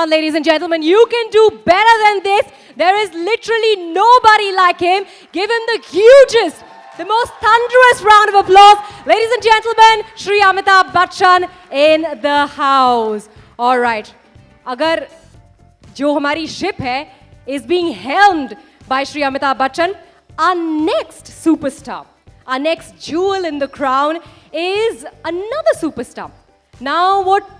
on, ladies and gentlemen. You can do better than this. There is literally nobody like him. Give him the hugest, the most thunderous round of applause. Ladies and gentlemen, Shri Amitabh Bachchan in the house. All right. Agar jo hamari ship hai is being helmed by Shri Amitabh Bachchan, our next superstar, our next jewel in the crown is another superstar. Now what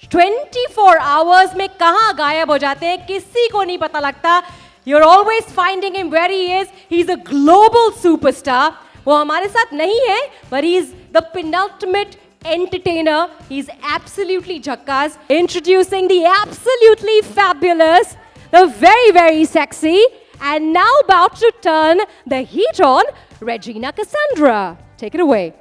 24 hours में कहाँ गायब हो जाते हैं किसी को नहीं पता लगता. You're always finding him where he is. He's a global superstar. वो हमारे साथ नहीं है, but he's the penultimate entertainer. He's absolutely jackass. Introducing the absolutely fabulous, the very, very sexy, and now about to turn the heat on, Regina Cassandra. Take it away.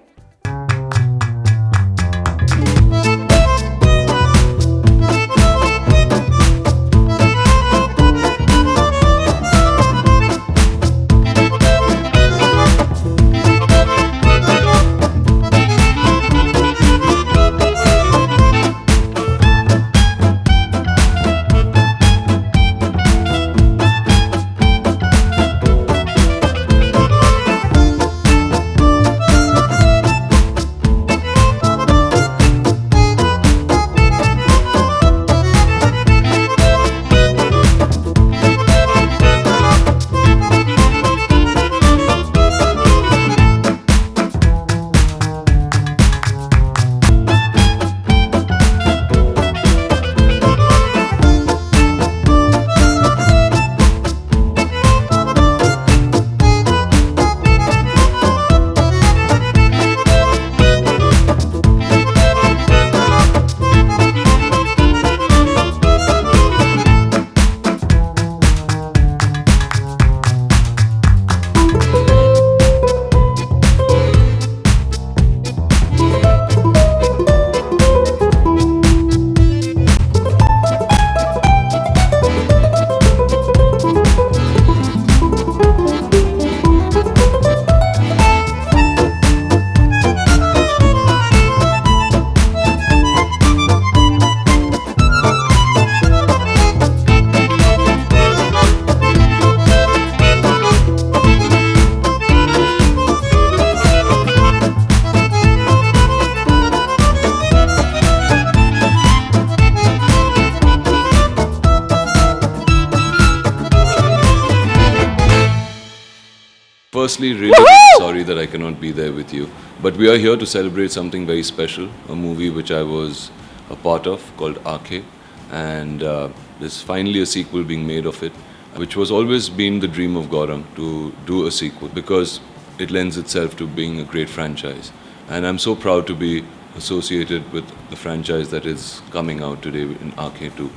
Firstly, really sorry that I cannot be there with you. But we are here to celebrate something very special, a movie which I was a part of called Aankhein. And there's finally a sequel being made of it, which was always been the dream of Gaurang, to do a sequel because it lends itself to being a great franchise. And I'm so proud to be associated with the franchise that is coming out today in Aankhein 2.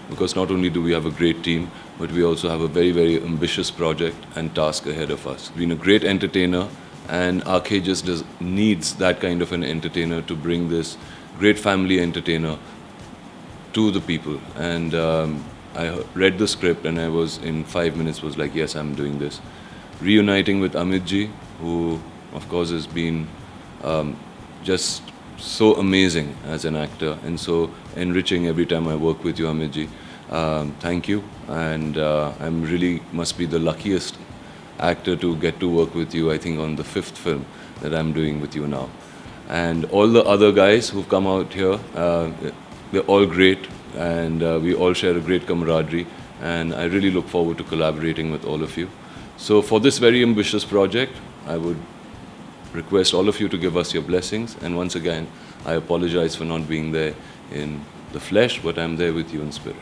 Because not only do we have a great team, but we also have a very, very ambitious project and task ahead of us. Being a great entertainer, and Aankhein just needs that kind of an entertainer to bring this great family entertainer to the people. And I read the script and I was in 5 minutes was like, yes, I'm doing this. Reuniting with Amit ji, who of course has been just so amazing as an actor and so enriching every time I work with you, Amit ji. Thank you, and I'm really must be the luckiest actor to get to work with you, I think on the 5th film that I'm doing with you now. And all the other guys who've come out here, they're all great, and we all share a great camaraderie, and I really look forward to collaborating with all of you. So for this very ambitious project, I would request all of you to give us your blessings, and once again, I apologize for not being there in the flesh, but I'm there with you in spirit.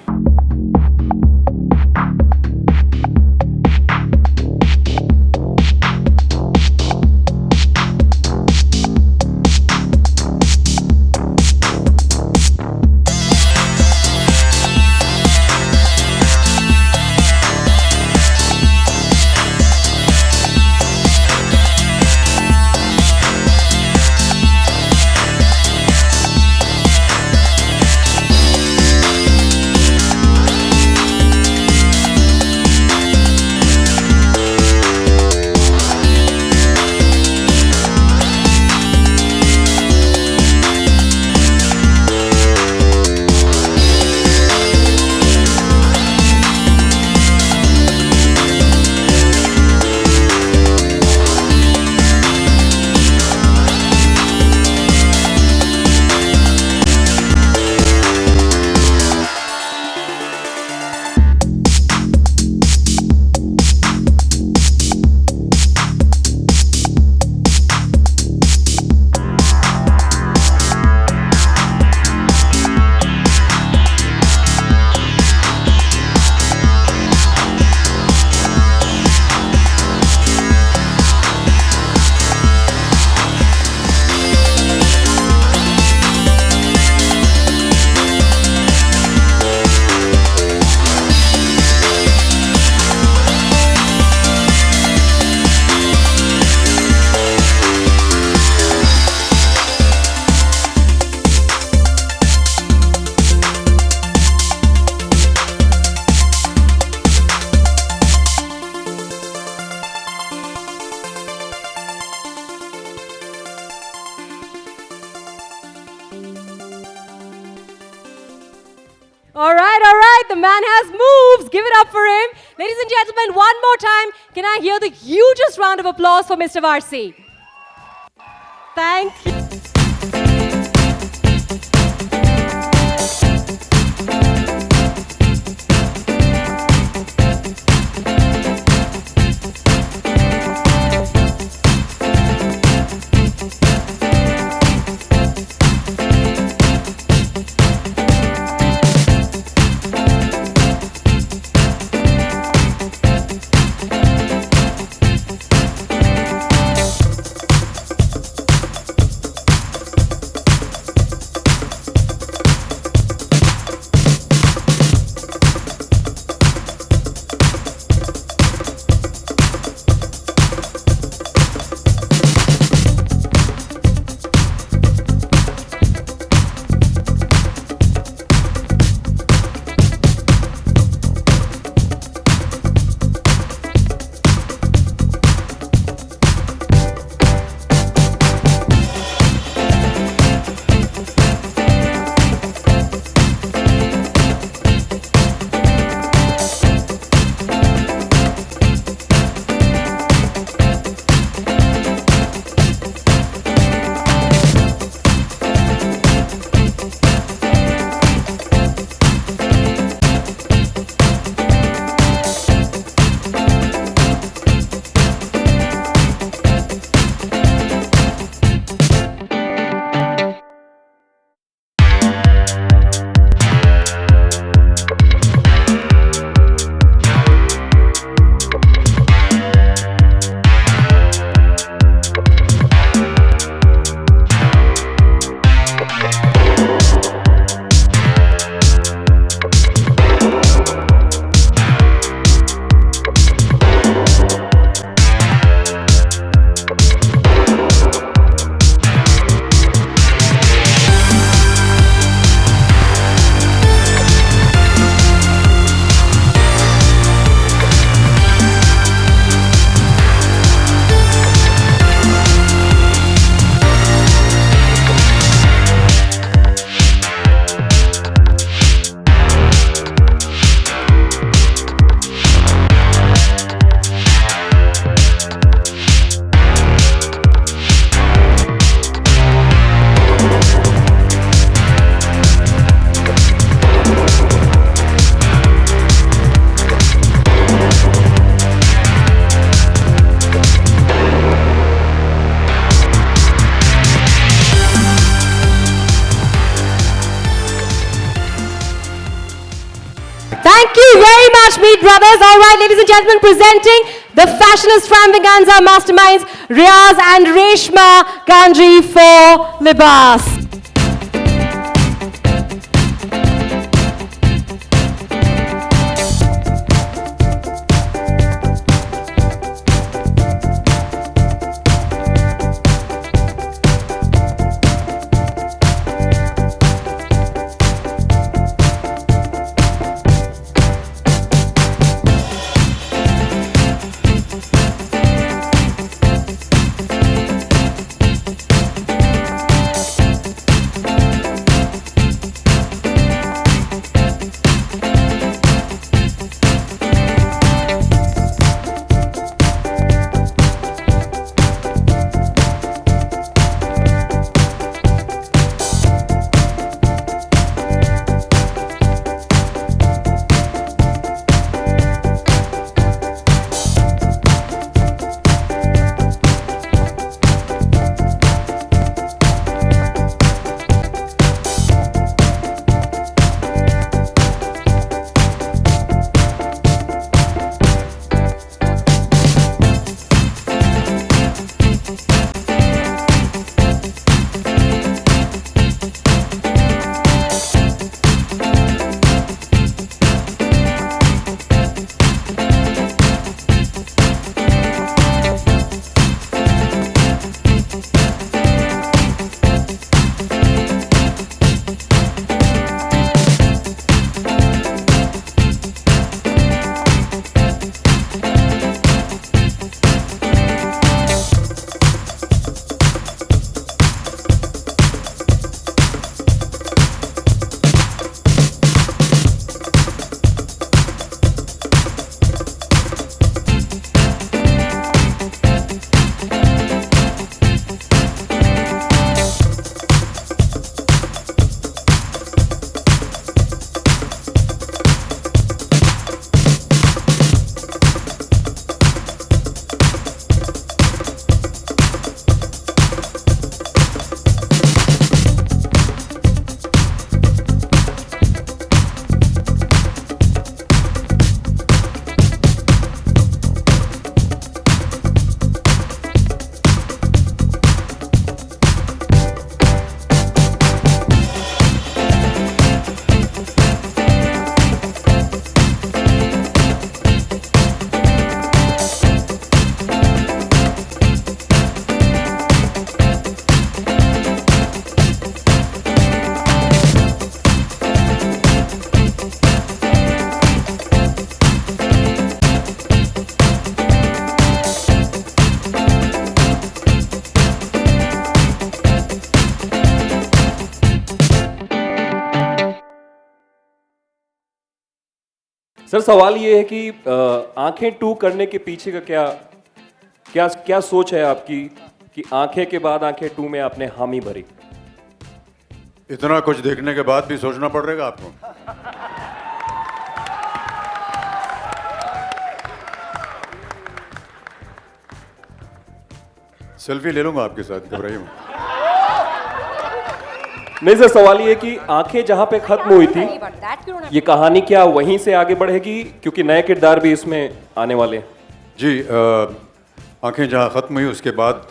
man has moves. Give it up for him. Ladies and gentlemen, one more time, can I hear the hugest round of applause for Mr. Varsi? Thank you. Thank you very much, Meet Brothers. All right, ladies and gentlemen, presenting the fashion extravaganza masterminds, Riaz and Reshma Gandhi for Libas. Sir सवाल ये है कि आंखें 2 करने के पीछे का क्या क्या क्या सोच है आपकी कि आंखें के बाद आंखें 2 में आपने हामी भरी? इतना कुछ देखने के बाद भी सोचना पड़ेगा आपको। सेल्फी ले लूंगा आपके साथ, घबराइए मत। नहीं सर, सवाल ये है कि आंखें जहां पे खत्म हुई थी ये कहानी क्या वहीं से आगे बढ़ेगी, क्योंकि नए किरदार भी इसमें आने वाले हैं? जी, आंखें जहाँ ख़त्म हुई उसके बाद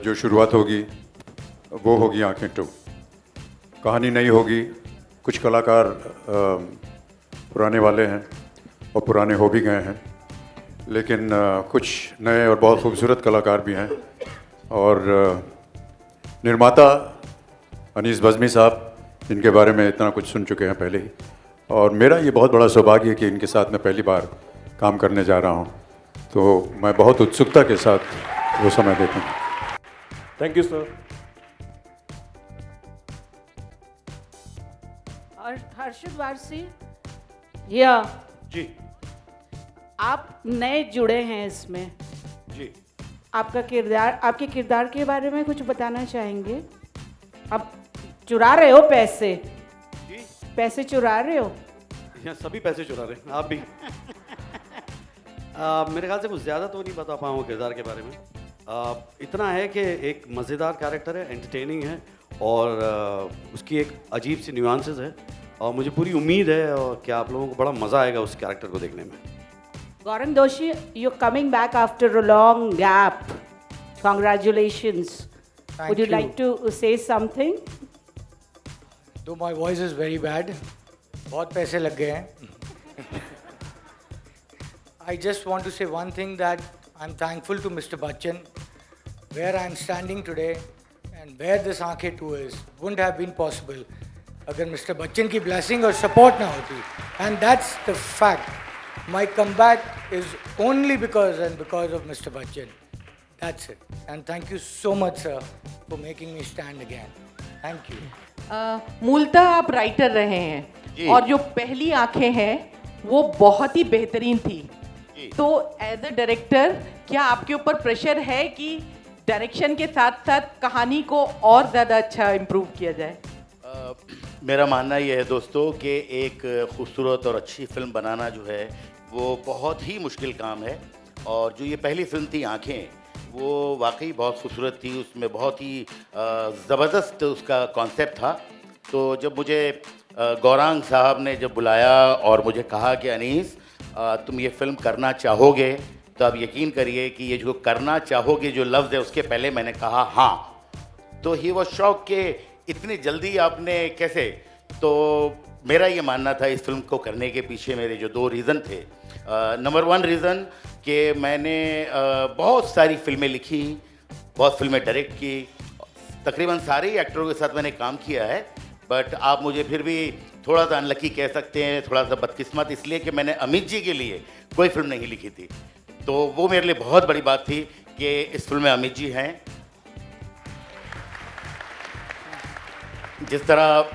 जो शुरुआत होगी वो होगी आंखें 2। कहानी नई होगी, कुछ कलाकार पुराने वाले हैं और पुराने हो भी गए हैं, लेकिन कुछ नए और बहुत खूबसूरत कलाकार भी हैं। और निर्माता अनीस बज़मी साहब, इनके बारे में इतना कुछ सुन चुके हैं पहले ही, और मेरा ये बहुत बड़ा सौभाग्य है कि इनके साथ मैं पहली बार काम करने जा रहा हूँ, तो मैं बहुत उत्सुकता के साथ वो समय देखूँगा। Thank you sir. Harshad Warsi, या जी आप नए जुड़े हैं इसमें, जी आपका किरदार, आपके किरदार के बारे में कुछ बताना चाहेंगे? आप चुरा रहे हो पैसे? जी पैसे चुरा रहे हो? यहाँ सभी पैसे चुरा रहे हैं, आप भी। मेरे ख्याल से कुछ ज़्यादा तो नहीं बता पाऊँ किरदार के बारे में। इतना है कि एक मज़ेदार कैरेक्टर है, एंटरटेनिंग है, और उसकी एक अजीब सी न्यूआंसेस है, और मुझे पूरी उम्मीद है और कि आप लोगों को बड़ा मज़ा आएगा उस कैरेक्टर को देखने में। गौरंग दोषी, you're coming back after a long gap. Congratulations. Would you like to say something? Though my voice is very bad, बहुत पैसे लग गए हैं. I just want to say one thing, that I'm thankful to Mr. Bachchan. Where I'm standing today and where this Aankhein 2 is wouldn't have been possible अगर Mr. Bachchan की blessing और support ना होती. And that's the fact. My comeback is only because of Mr. Bachchan. That's it. And thank you so much, sir, for making me stand again. Thank you. मूलतः आप writer रहे हैं और जो पहली आंखें हैं वो बहुत ही बेहतरीन थी, तो एज अ डायरेक्टर क्या आपके ऊपर प्रेशर है कि डायरेक्शन के साथ साथ कहानी को और ज़्यादा अच्छा इम्प्रूव किया जाए? मेरा मानना ये है दोस्तों कि एक खूबसूरत और अच्छी फिल्म बनाना जो है वो बहुत ही मुश्किल काम है, और जो ये पहली फिल्म थी आंखें, वो वाकई बहुत खूबसूरत थी, उसमें बहुत ही ज़बरदस्त उसका कॉन्सेप्ट था। तो जब मुझे गौरांग साहब ने जब बुलाया और मुझे कहा कि अनीस तुम ये फ़िल्म करना चाहोगे, तो आप यकीन करिए कि ये जो करना चाहोगे जो लफ्ज़ है उसके पहले मैंने कहा हाँ। तो ही वो शौक के इतनी जल्दी आपने कैसे, तो मेरा ये मानना था इस फिल्म को करने के पीछे मेरे जो 2 रीज़न थे। नंबर 1 रीज़न कि मैंने बहुत सारी फिल्में लिखी, बहुत फिल्में डायरेक्ट की, तकरीबन सारे ही एक्टरों के साथ मैंने काम किया है, बट आप मुझे फिर भी थोड़ा सा अनलकी कह सकते हैं, थोड़ा सा बदकिस्मत, इसलिए कि मैंने अमित जी के लिए कोई फिल्म नहीं लिखी थी। तो वो मेरे लिए बहुत बड़ी बात थी कि इस फिल्म में अमित जी हैं। जिस तरह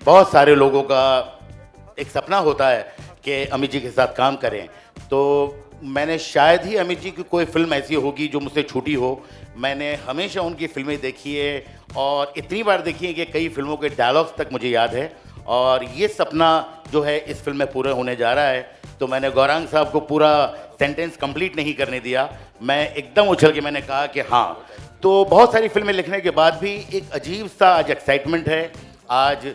बहुत सारे लोगों का एक सपना होता है कि अमित जी के साथ काम करें, तो मैंने शायद ही अमित जी की कोई फिल्म ऐसी होगी जो मुझसे छूटी हो। मैंने हमेशा उनकी फिल्में देखी है और इतनी बार देखी है कि कई फिल्मों के डायलॉग्स तक मुझे याद है, और ये सपना जो है इस फिल्म में पूरा होने जा रहा है। तो मैंने गौरांग साहब को पूरा सेंटेंस कंप्लीट नहीं करने दिया, मैं एकदम उछल के मैंने कहा कि हाँ। तो बहुत सारी फिल्में लिखने के बाद भी एक अजीब सा आज एक्साइटमेंट है। आज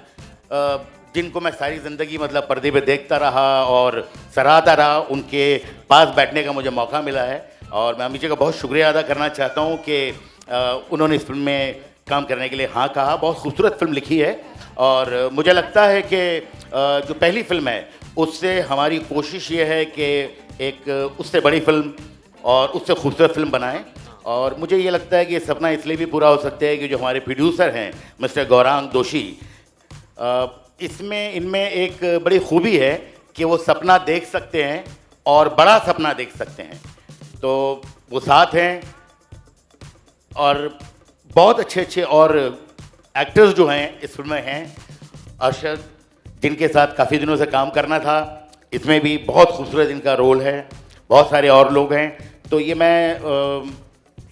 जिनको मैं सारी ज़िंदगी मतलब पर्दे पे देखता रहा और सराहता रहा, उनके पास बैठने का मुझे मौका मिला है, और मैं अमित जी का बहुत शुक्रिया अदा करना चाहता हूँ कि उन्होंने इस फिल्म में काम करने के लिए हाँ कहा। बहुत खूबसूरत फिल्म लिखी है, और मुझे लगता है कि जो पहली फिल्म है उससे हमारी कोशिश ये है कि एक उससे बड़ी फिल्म और उससे खूबसूरत फिल्म बनाएं। और मुझे ये लगता है कि ये सपना इसलिए भी पूरा हो सकता है कि जो हमारे प्रोड्यूसर हैं मिस्टर गौरांग दोषी, इसमें इनमें एक बड़ी खूबी है कि वो सपना देख सकते हैं और बड़ा सपना देख सकते हैं। तो वो साथ हैं, और बहुत अच्छे अच्छे और एक्टर्स जो हैं इस फिल्म में हैं। अरशद, जिनके साथ काफ़ी दिनों से काम करना था। इसमें भी बहुत खूबसूरत इनका रोल है, बहुत सारे और लोग हैं। तो ये मैं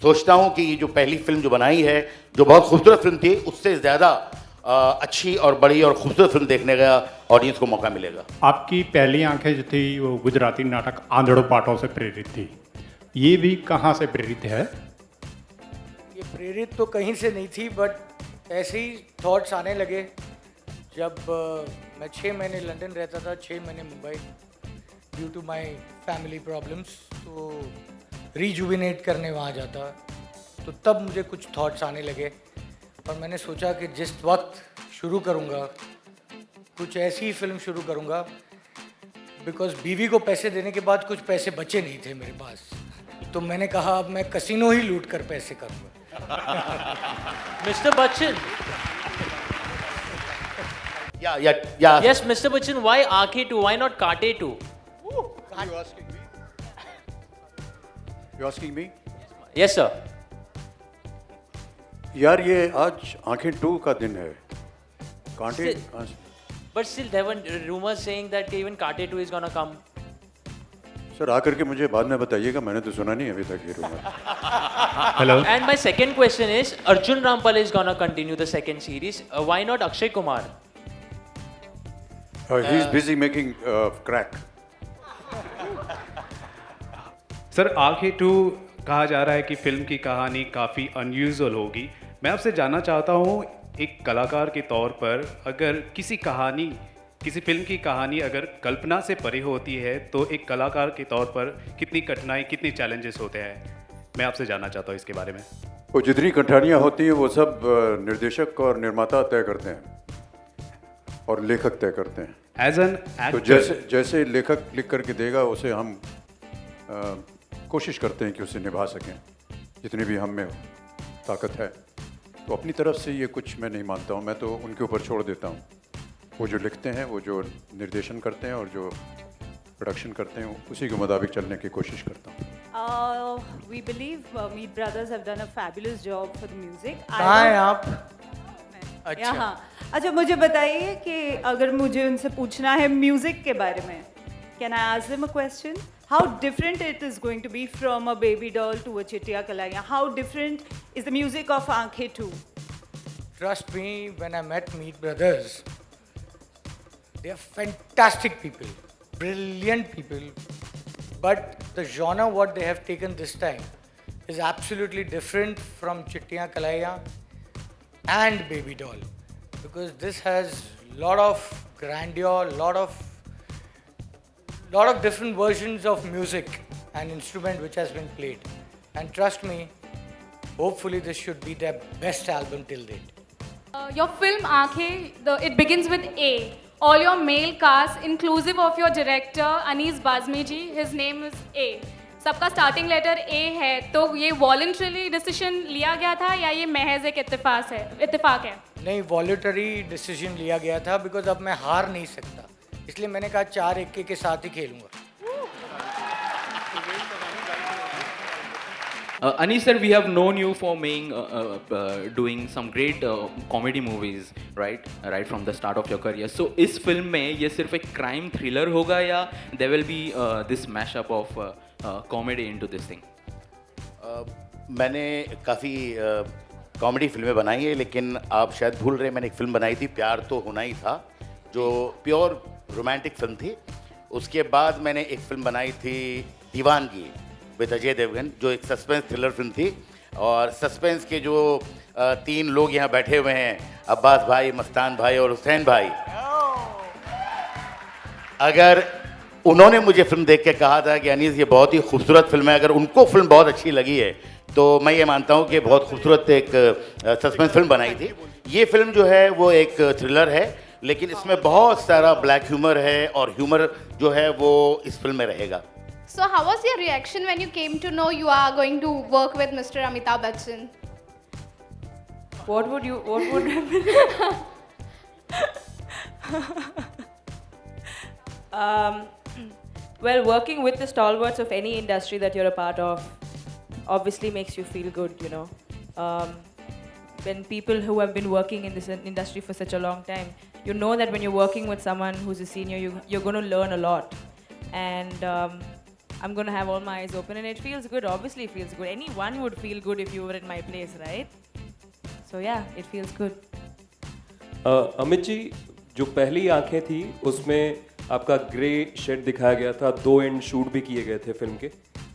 सोचता हूँ कि ये जो पहली फिल्म जो बनाई है, जो बहुत खूबसूरत फिल्म थी, उससे ज़्यादा अच्छी और बड़ी और खूबसूरत फिल्म देखने का ऑडियंस को मौका मिलेगा। आपकी पहली आंखें जो थी वो गुजराती नाटक आंधड़ो पाटों से प्रेरित थी, ये भी कहाँ से प्रेरित है? ये प्रेरित तो कहीं से नहीं थी, बट ऐसे ही थॉट्स आने लगे जब मैं 6 महीने लंदन रहता था, 6 महीने Mumbai, due to my family problems. तो रिजुविनेट करने वहाँ जाता, तो तब मुझे कुछ थॉट्स आने लगे और मैंने सोचा कि जिस वक्त शुरू करूँगा, कुछ ऐसी फिल्म शुरू करूँगा, बिकॉज बीवी को पैसे देने के बाद कुछ पैसे बचे नहीं थे मेरे पास, तो मैंने कहा अब मैं कसिनो ही लूट कर पैसे करूँगा। Mr. Bachchan. Yeah. Yes, Mr. Bachchan, why Aankhein 2? Why not Kaate 2? You asking me? Yes, sir. यार ये आज आंखें 2 का दिन है, कांटे कहाँ से? But still, there were rumors saying that even Kaate 2 is gonna come. Sir आकर के मुझे बाद में बताइएगा, मैंने तो सुना नहीं अभी तक ये rumour. Hello. And my second question is, Arjun Rampal is gonna continue the second series. Why not Akshay Kumar? He is busy making crack. Sir आंखें 2 कहा जा रहा है कि फिल्म की कहानी काफ़ी अनयूजुअल होगी। मैं आपसे जानना चाहता हूँ, एक कलाकार के तौर पर अगर किसी फिल्म की कहानी अगर कल्पना से परे होती है तो एक कलाकार के तौर पर कितनी कठिनाई, कितनी चैलेंजेस होते हैं, मैं आपसे जानना चाहता हूँ इसके बारे में। वो जितनी कठिनाइयाँ होती हैं वो सब निर्देशक और निर्माता तय करते हैं और लेखक तय करते हैं। एज एन तो जैसे लेखक लिख करके देगा उसे हम कोशिश करते हैं कि उसे निभा सकें जितनी भी हम में ताकत है। तो अपनी तरफ से ये कुछ मैं नहीं मानता हूँ, मैं तो उनके ऊपर छोड़ देता हूँ। वो जो लिखते हैं, वो जो निर्देशन करते हैं और जो प्रोडक्शन करते हैं, उसी के मुताबिक चलने की कोशिश करता हूँ। We believe Meet Brothers have done a fabulous job for the music. कहाँ हैं आप? अच्छा, यहाँ। अच्छा मुझे बताइए कि अगर मुझे उनसे पूछना है म्यूजिक के बारे में, can I ask them a question? How different it is going to be from a baby doll to a Chittiya Kalaiyan? How different is the music of Aankhein 2? trust me, when I met Meet Brothers, they are fantastic people, brilliant people, but the genre what they have taken this time is absolutely different from Chittiya Kalaiyan and Baby Doll, because this has lot of grandeur, lot of different versions of music and instrument which has been played, and trust me, hopefully this should be their best album till date. Your film Aankhein, it begins with A. All your male cast, inclusive of your director Anees Bazmi ji, his name is A. सबका starting letter ए है, तो ये voluntary decision लिया गया था या ये महज एक इत्तेफाक है? नहीं, वॉलंटरी डिसीजन लिया गया था, बिकॉज अब मैं हार नहीं सकता, इसलिए मैंने कहा 4-1 के साथ ही खेलूंगा। Anees sir, we have known you for doing some great comedy movies, right from the start of your career. So इस फिल्म में ये सिर्फ एक crime thriller होगा या there will be this mashup of comedy into this thing? मैंने काफ़ी comedy फिल्में बनाई है, लेकिन आप शायद भूल रहे, मैंने एक फिल्म बनाई थी प्यार तो होना ही था, जो प्योर रोमांटिक फिल्म थी। उसके बाद मैंने एक फिल्म बनाई थी दीवानगी विद अजय देवगन, जो एक सस्पेंस थ्रिलर फिल्म थी। और सस्पेंस के जो 3 लोग यहाँ बैठे हुए हैं, अब्बास भाई, मस्तान भाई और हुसैन भाई, अगर उन्होंने मुझे फिल्म देख के कहा था कि अनीस ये बहुत ही खूबसूरत फिल्म है, अगर उनको फिल्म बहुत अच्छी लगी है तो मैं ये मानता हूँ कि बहुत खूबसूरत एक सस्पेंस फिल्म बनाई थी। ये फिल्म जो है वो एक थ्रिलर है, लेकिन इसमें बहुत सारा ब्लैक ह्यूमर है और ह्यूमर जो है वो इस फिल्म में रहेगा। So how was your reaction when you came to know you are going to work with Mr. Amitabh Bachchan? What would well, working with the stalwarts of any industry that you're a part of obviously makes you feel good, you know. When people who have been working in this industry for such a long time you know that when you're working with someone who's a senior, you're going to learn a lot. And I'm going to have all my eyes open, and it feels good. Obviously, it feels good. Anyone would feel good if you were in my place, right? So yeah, it feels good. Amit ji, जो पहली आंखें थी उसमें आपका grey shade दिखाया गया था, 2 and shoot भी किए गए थे फिल्म के,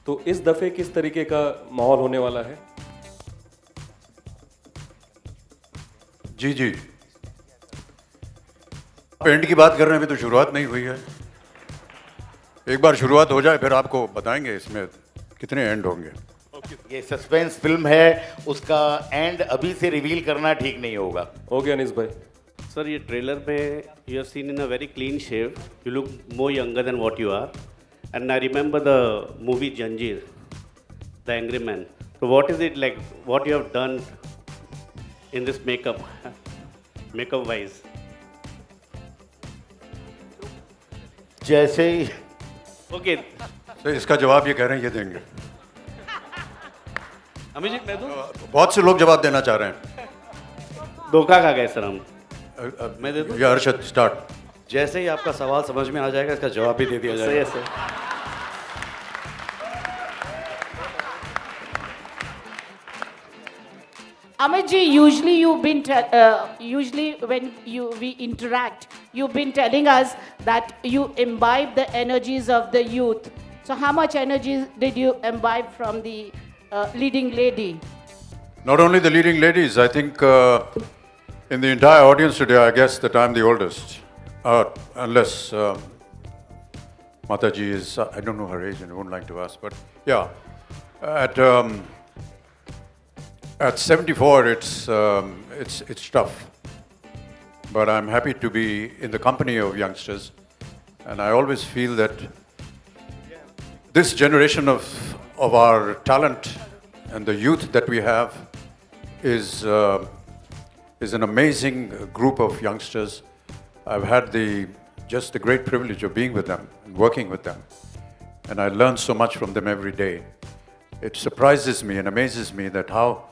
तो इस दफे किस तरीके का माहौल होने वाला है? जी जी, एंड की बात कर रहे हैं, अभी तो शुरुआत नहीं हुई है। एक बार शुरुआत हो जाए फिर आपको बताएंगे इसमें कितने एंड होंगे। ये सस्पेंस फिल्म है, उसका एंड अभी से रिवील करना ठीक नहीं होगा। ओके अनीस भाई। सर, ये ट्रेलर में you are seen in a very clean shave, you look more younger than what you are, and I remember the movie Zanjeer, the angry man. So what is it like, what you have done in this makeup wise? जैसे ही Okay. तो इसका जवाब ये कह रहे हैं ये देंगे। अमित जी मैं दूं? बहुत से लोग जवाब देना चाह रहे हैं। धोखा खा गए सर हम। मैं दे दूं? या अर्शद स्टार्ट। जैसे ही आपका सवाल समझ में आ जाएगा इसका जवाब भी दे दिया जाएगा। सही है sir. Amit ji, usually when we interact, you've been telling us that you imbibe the energies of the youth. So how much energy did you imbibe from the leading lady? Not only the leading ladies, I think in the entire audience today, I guess that I'm the oldest. Unless Mataji is, I don't know her age and I wouldn't like to ask, but yeah, at 74, it's tough. But I'm happy to be in the company of youngsters, and I always feel that this generation of our talent and the youth that we have is an amazing group of youngsters. I've had the great privilege of being with them and working with them, and I learn so much from them every day. It surprises me and amazes me that how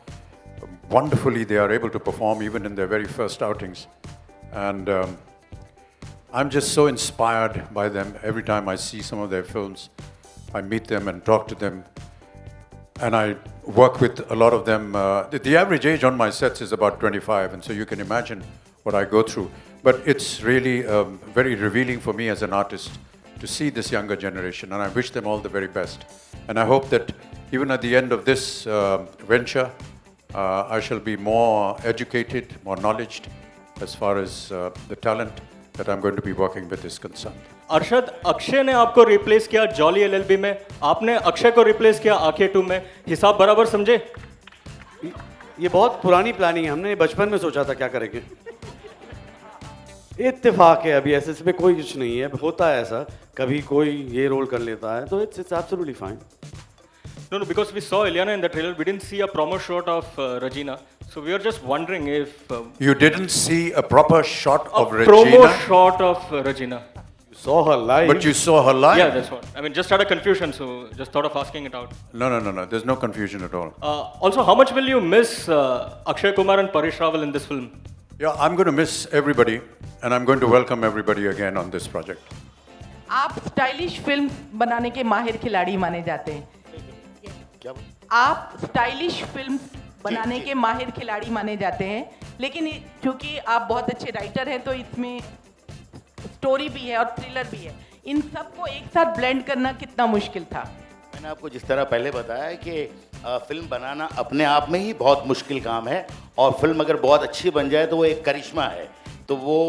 wonderfully they are able to perform even in their very first outings. And I'm just so inspired by them. Every time I see some of their films, I meet them and talk to them. And I work with a lot of them. The average age on my sets is about 25, and so you can imagine what I go through. But it's really very revealing for me as an artist to see this younger generation, and I wish them all the very best. And I hope that even at the end of this venture, I shall be more educated, more knowledgeed as far as the talent that I'm going to be working with is concerned. Arshad, Akshay ने आपको replace किया jolly LLB में, आपने अक्षय को replace किया आंखें 2 में, हिसाब बराबर समझे? ये बहुत पुरानी प्लानिंग है, हमने बचपन में सोचा था क्या करेंगे। इत्तेफाक है, अभी ऐसे इसमें कोई कुछ नहीं है, होता है ऐसा, कभी कोई ये रोल कर लेता है, तो it's absolutely fine. No, because we saw Ileana in the trailer, we didn't see a promo shot of Regina. So we were just wondering if... you didn't see a proper shot of a Regina? promo shot of Regina. You saw her live? But you saw her live? Yeah, that's what. I mean, just had a confusion, so just thought of asking it out. No. There's no confusion at all. Also, how much will you miss Akshay Kumar and Paresh Rawal in this film? Yeah, I'm going to miss everybody, and I'm going to welcome everybody again on this project. आप stylish film बनाने के माहिर खिलाड़ी माने जाते हैं। आप stylish film बनाने के माहिर खिलाड़ी माने जाते हैं, लेकिन क्योंकि आप बहुत अच्छे राइटर हैं तो इसमें स्टोरी भी है और थ्रिलर भी है, इन सबको एक साथ ब्लेंड करना कितना मुश्किल था? मैंने आपको जिस तरह पहले बताया कि फिल्म बनाना अपने आप में ही बहुत मुश्किल काम है, और फिल्म अगर बहुत अच्छी बन जाए तो वो एक करिश्मा है। तो वो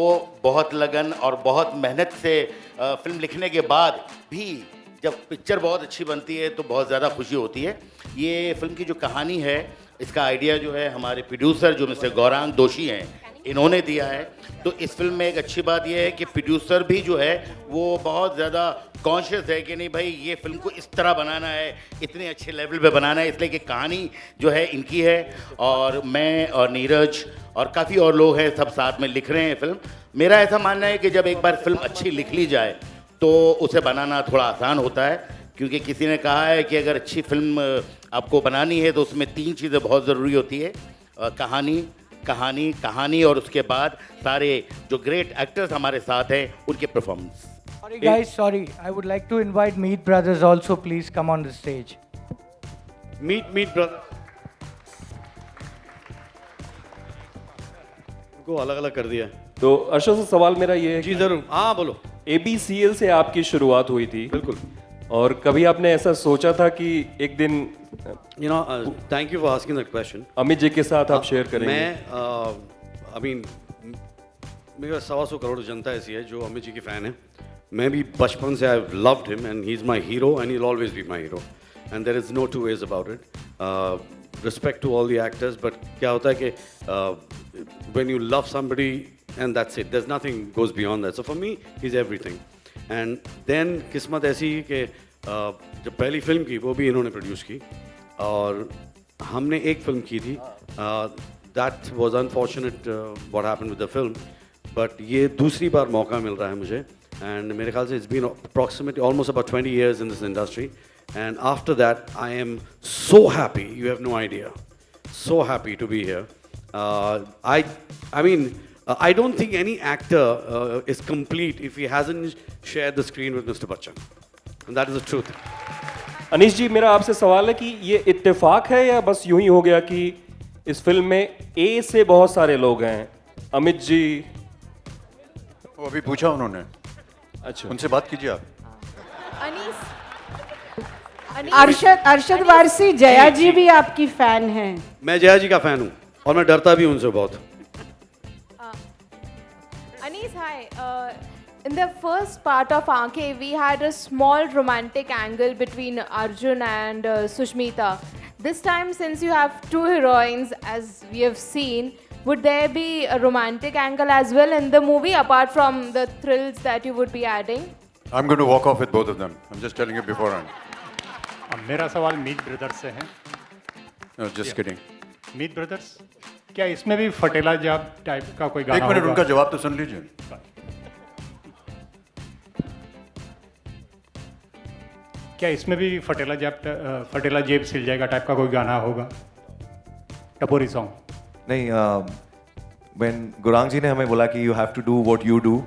बहुत लगन और बहुत मेहनत से फिल्म लिखने के बाद भी जब पिक्चर बहुत अच्छी बनती है तो बहुत ज़्यादा खुशी होती है। ये फिल्म की जो कहानी है, इसका आइडिया जो है हमारे प्रोड्यूसर जो मिस्टर गौरांग दोषी हैं, इन्होंने दिया है। तो इस फिल्म में एक अच्छी बात यह है कि प्रोड्यूसर भी जो है वो बहुत ज़्यादा कॉन्शियस है कि नहीं भाई ये फिल्म को इस तरह बनाना है, इतने अच्छे लेवल पे बनाना है, इसलिए कि कहानी जो है इनकी है, और मैं और नीरज और काफ़ी और लोग हैं, सब साथ में लिख रहे हैं फिल्म। मेरा ऐसा मानना है कि जब एक बार फिल्म अच्छी लिख ली जाए तो उसे बनाना थोड़ा आसान होता है, क्योंकि किसी ने कहा है कि अगर अच्छी फिल्म आपको बनानी है तो उसमें 3 चीज़ें बहुत ज़रूरी होती है, कहानी, कहानी और उसके बाद सारे जो ग्रेट एक्टर्स हमारे साथ हैं उनके performance. Sorry guys, sorry. I would like to invite Meet Brothers also. Please come on the stage. Meet Brothers को अलग अलग कर दिया है। तो अर्शद से सवाल मेरा ये है जी जरूर, हाँ बोलो। ABCL से आपकी शुरुआत हुई थी, बिल्कुल, और कभी आपने ऐसा सोचा था कि एक दिन thank you for asking that question, Amit ji के साथ आप शेयर करेंगे? मैं आई मीन मेरा 125 करोड़ जनता ऐसी है जो अमित जी की फ़ैन है। मैं भी बचपन से I loved him and he is my hero and he will always be my hero and there is no two ways about it. Respect to all the actors, but क्या होता है कि when you love somebody and that's it, there is nothing goes beyond that. So for me he is everything. And then किस्मत ऐसी कि जब पहली film की वो भी इन्होंने प्रोड्यूस की और हमने एक फिल्म की थी, that was unfortunate what happened with the film, but ये दूसरी बार मौका मिल रहा है मुझे एंड मेरे ख्याल से it's been approximately almost about 20 years in this industry and after that I am so happy, you have no idea, so happy to be here. I mean, I don't think any actor is complete if he hasn't shared the screen with Mr. Bachchan. And that is the truth. Anish ji, मेरा आपसे सवाल है कि ये इत्तेफाक है या बस यूं ही हो गया कि इस फिल्म में A से बहुत सारे लोग हैं? अमित जी, वो अभी पूछा उन्होंने। अच्छा, उनसे बात कीजिए आप। अरशद वारसी, जया जी भी आपकी फैन हैं। मैं जया जी का फैन हूँ और मैं डरता भी हूँ उनसे बहुत। Anis, hi. In the first part of Aankhe, we had a small romantic angle between Arjun and Sushmita. This time, since you have two heroines, as we have seen, would there be a romantic angle as well in the movie, apart from the thrills that you would be adding? I'm going to walk off with both of them. I'm just telling you beforehand. मेरा सवाल मीत brothers से है। No, just kidding. मीत brothers, क्या इसमें भी फटेला जाब type का कोई गाना एक मिनट, होगा? उनका जवाब तो सुन लीजिए। क्या इसमें भी फटेला जेब सिल जाएगा टाइप का कोई गाना होगा, टपोरी सॉन्ग? नहीं, when गुरांग जी ने हमें बोला कि you have to do what you do,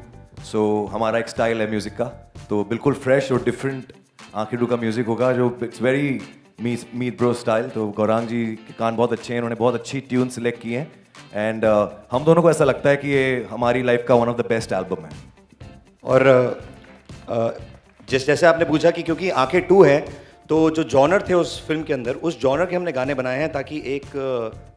so हमारा एक स्टाइल है म्यूजिक का, तो बिल्कुल फ्रेश और डिफरेंट आंखें टू का म्यूजिक होगा जो it's very Meet Bro style. तो गौरांग जी के कान बहुत अच्छे हैं, उन्होंने बहुत अच्छी ट्यून सिलेक्ट की हैं एंड हम दोनों को ऐसा लगता है कि ये हमारी लाइफ का one of the best album है। और जैसे आपने पूछा कि क्योंकि आंखें 2 है तो जो जॉनर थे उस फिल्म के अंदर, उस जॉनर के हमने गाने बनाए हैं ताकि एक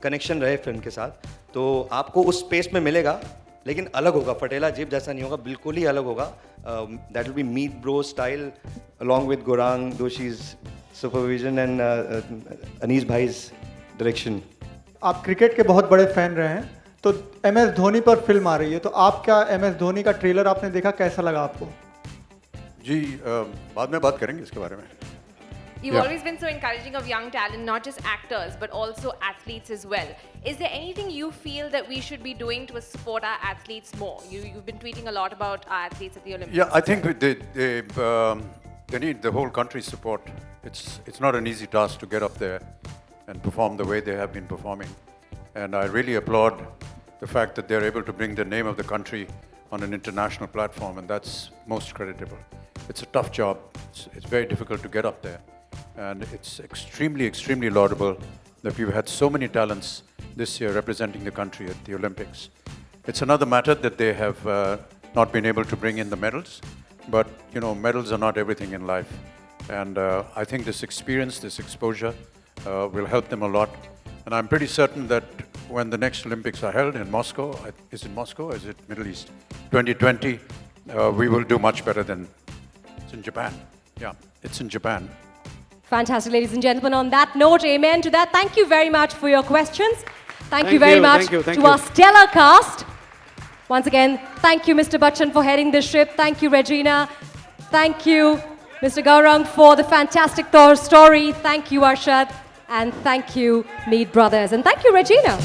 कनेक्शन रहे फिल्म के साथ। तो आपको उस स्पेस में मिलेगा, लेकिन अलग होगा, फटेला जेब जैसा नहीं होगा, बिल्कुल ही अलग होगा। That will be Meet Bro style along with Gaurang Doshi's supervision and Anees भाईज डायरेक्शन। आप क्रिकेट के बहुत बड़े फैन रहे हैं, तो MS धोनी पर फिल्म आ रही है, तो आप क्या MS धोनी का ट्रेलर आपने देखा, कैसा लगा आपको? जी बाद में बात करेंगे इसके बारे में। You've always been so encouraging of young talent, not just actors, but also athletes as well. Is there anything you feel that we should be doing to support our athletes more? You've been tweeting a lot about our athletes at the Olympics. Yeah, I think they need the whole country's support. It's not an easy task to get up there and perform the way they have been performing. And I really applaud the fact that they're able to bring the name of the country on an international platform, and that's most creditable. It's a tough job. It's very difficult to get up there. And it's extremely, extremely laudable that we've had so many talents this year representing the country at the Olympics. It's another matter that they have not been able to bring in the medals, but you know, medals are not everything in life. And I think this experience, this exposure will help them a lot. And I'm pretty certain that when the next Olympics are held in Moscow, is it Moscow or is it Middle East? 2020, we will do much better than it's in Japan. Yeah, it's in Japan. Fantastic, ladies and gentlemen. On that note, amen to that. Thank you very much for your questions. Thank you very much to our stellar cast. Once again, thank you, Mr. Bachchan, for heading this trip. Thank you, Regina. Thank you, Mr. Gaurang, for the fantastic story. Thank you, Arshad. And thank you, Meet Brothers. And thank you, Regina.